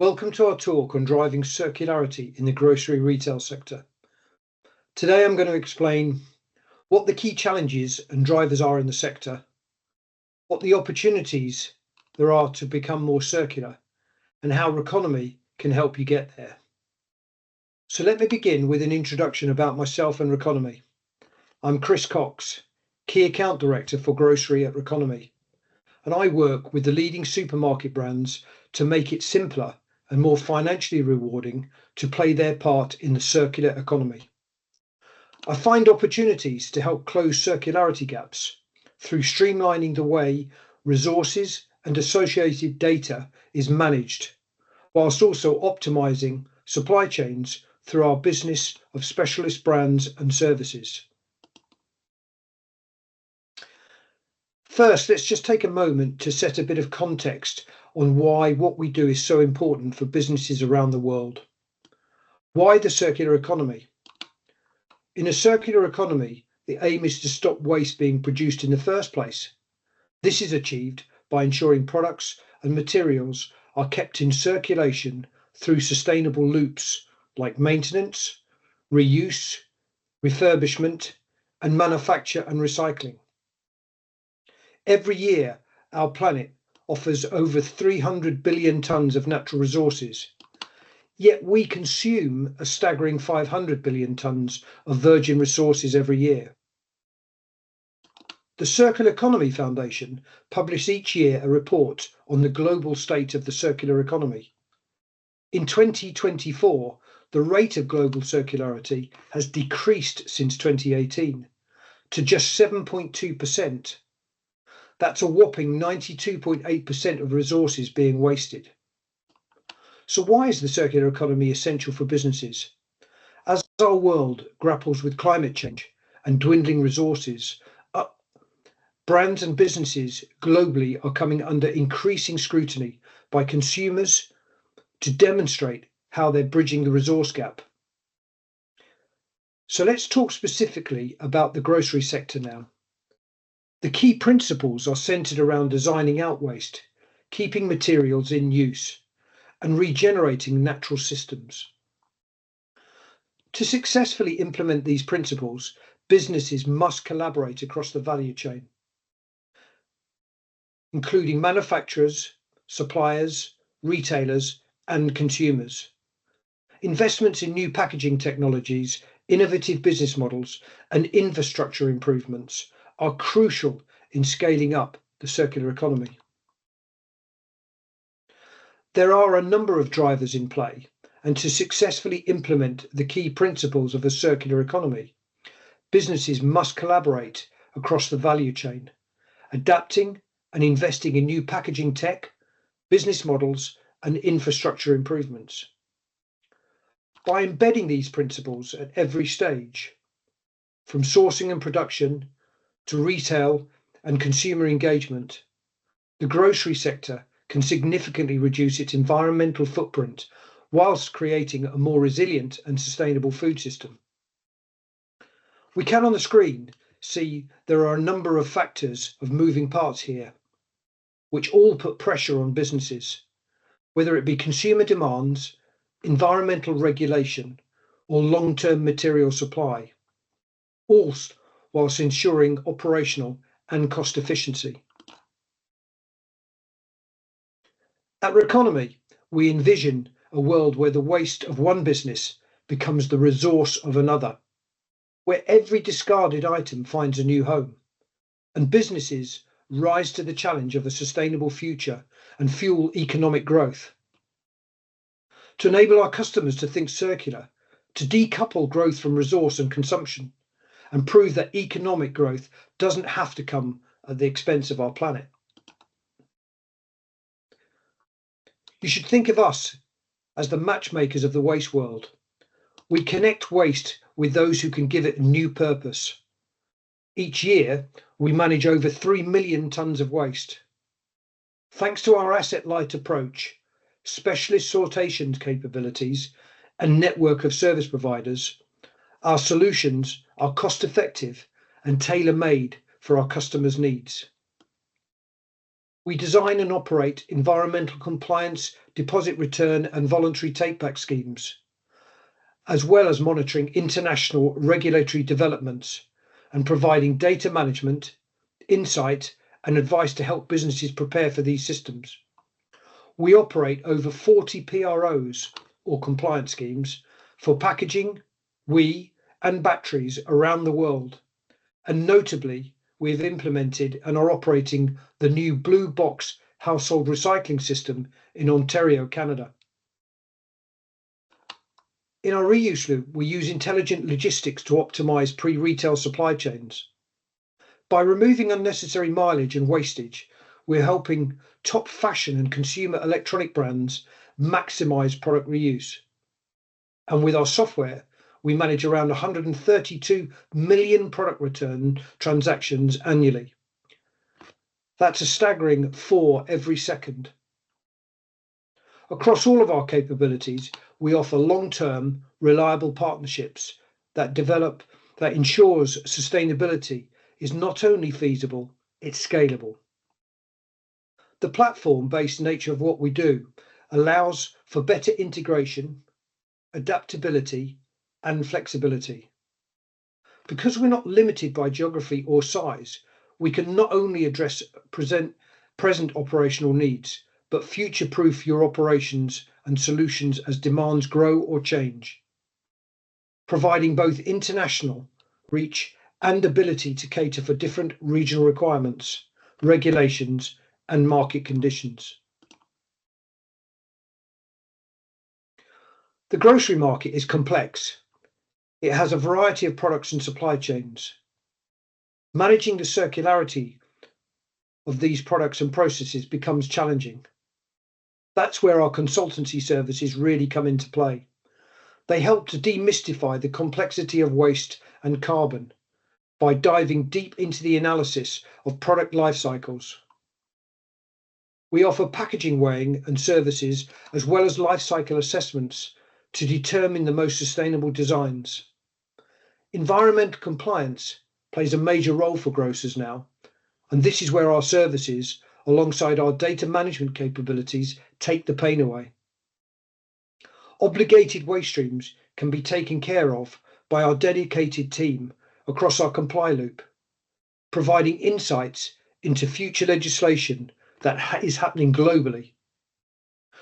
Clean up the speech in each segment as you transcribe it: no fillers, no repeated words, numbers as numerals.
Welcome to our talk on driving circularity in the grocery retail sector. Today I'm going to explain what the key challenges and drivers are in the sector, what the opportunities there are to become more circular, and how Reconomy can help you get there. So let me begin with an introduction about myself and Reconomy. I'm Chris Cox, Key Account Director for Grocery at Reconomy, and I work with the leading supermarket brands to make it simpler and more financially rewarding to play their part in the circular economy. I find opportunities to help close circularity gaps through streamlining the way resources and associated data is managed, whilst also optimizing supply chains through our business of specialist brands and services. First, let's just take a moment to set a bit of context on why what we do is so important for businesses around the world. Why the circular economy? In a circular economy, the aim is to stop waste being produced in the first place. This is achieved by ensuring products and materials are kept in circulation through sustainable loops like maintenance, reuse, refurbishment, and manufacture and recycling. Every year, our planet offers over 300 billion tonnes of natural resources, yet we consume a staggering 500 billion tonnes of virgin resources every year. The Circular Economy Foundation publishes each year a report on the global state of the circular economy. In 2024, the rate of global circularity has decreased since 2018 to just 7.2%. That's a whopping 92.8% of resources being wasted. So why is the circular economy essential for businesses? As our world grapples with climate change and dwindling resources, brands and businesses globally are coming under increasing scrutiny by consumers to demonstrate how they're bridging the resource gap. So let's talk specifically about the grocery sector now. The key principles are centered around designing out waste, keeping materials in use, and regenerating natural systems. To successfully implement these principles, businesses must collaborate across the value chain, including manufacturers, suppliers, retailers, and consumers. Investments in new packaging technologies, innovative business models, and infrastructure improvements are crucial in scaling up the circular economy. There are a number of drivers in play, and to successfully implement the key principles of a circular economy, businesses must collaborate across the value chain, adapting and investing in new packaging tech, business models, and infrastructure improvements. By embedding these principles at every stage, from sourcing and production to retail and consumer engagement, the grocery sector can significantly reduce its environmental footprint whilst creating a more resilient and sustainable food system. We can on the screen see there are a number of factors of moving parts here, which all put pressure on businesses, whether it be consumer demands, environmental regulation, or long-term material supply, all whilst ensuring operational and cost efficiency. At Reconomy, we envision a world where the waste of one business becomes the resource of another, where every discarded item finds a new home, and businesses rise to the challenge of a sustainable future and fuel economic growth. To enable our customers to think circular, to decouple growth from resource and consumption, and prove that economic growth doesn't have to come at the expense of our planet. You should think of us as the matchmakers of the waste world. We connect waste with those who can give it a new purpose. Each year, we manage over 3 million tonnes of waste. Thanks to our asset-light approach, specialist sortation capabilities, and network of service providers, our solutions are cost-effective and tailor-made for our customers' needs. We design and operate environmental compliance, deposit return and voluntary take-back schemes, as well as monitoring international regulatory developments and providing data management, insight and advice to help businesses prepare for these systems. We operate over 40 PROs or compliance schemes for packaging, and batteries around the world. And notably, we have implemented and are operating the new Blue Box household recycling system in Ontario, Canada. In our reuse loop, we use intelligent logistics to optimize pre-retail supply chains. By removing unnecessary mileage and wastage, we're helping top fashion and consumer electronic brands maximize product reuse. And with our software, we manage around 132 million product return transactions annually. That's a staggering 4 every second. Across all of our capabilities, we offer long-term, reliable partnerships that ensures sustainability is not only feasible, it's scalable. The platform-based nature of what we do allows for better integration, adaptability, and flexibility. Because we're not limited by geography or size, we can not only address present operational needs, but future-proof your operations and solutions as demands grow or change, providing both international reach and ability to cater for different regional requirements, regulations, and market conditions. The grocery market is complex. It has a variety of products and supply chains. Managing the circularity of these products and processes becomes challenging. That's where our consultancy services really come into play. They help to demystify the complexity of waste and carbon by diving deep into the analysis of product life cycles. We offer packaging weighing and services as well as life cycle assessments to determine the most sustainable designs. Environmental compliance plays a major role for grocers now, and this is where our services, alongside our data management capabilities, take the pain away. Obligated waste streams can be taken care of by our dedicated team across our comply loop, providing insights into future legislation that is happening globally,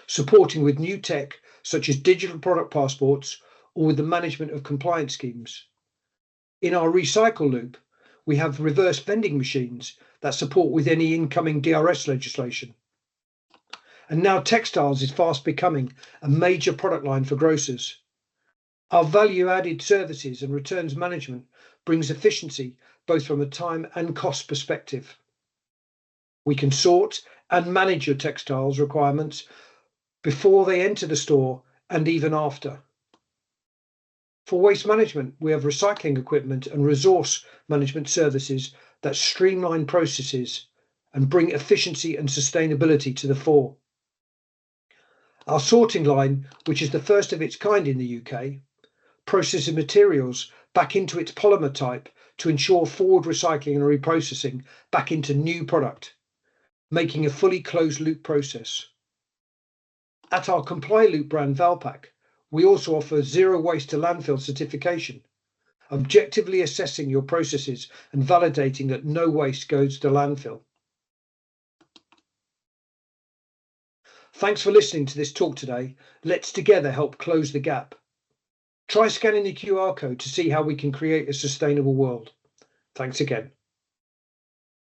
supporting with new tech such as digital product passports or with the management of compliance schemes. In our recycle loop, we have reverse vending machines that support with any incoming DRS legislation. And now textiles is fast becoming a major product line for grocers. Our value-added services and returns management brings efficiency both from a time and cost perspective. We can sort and manage your textiles requirements before they enter the store and even after. For waste management, we have recycling equipment and resource management services that streamline processes and bring efficiency and sustainability to the fore. Our sorting line, which is the first of its kind in the UK, processes materials back into its polymer type to ensure forward recycling and reprocessing back into new product, making a fully closed loop process. At our Comply Loop brand Valpak, we also offer zero waste to landfill certification, objectively assessing your processes and validating that no waste goes to landfill. Thanks for listening to this talk today. Let's together help close the gap. Try scanning the QR code to see how we can create a sustainable world. Thanks again.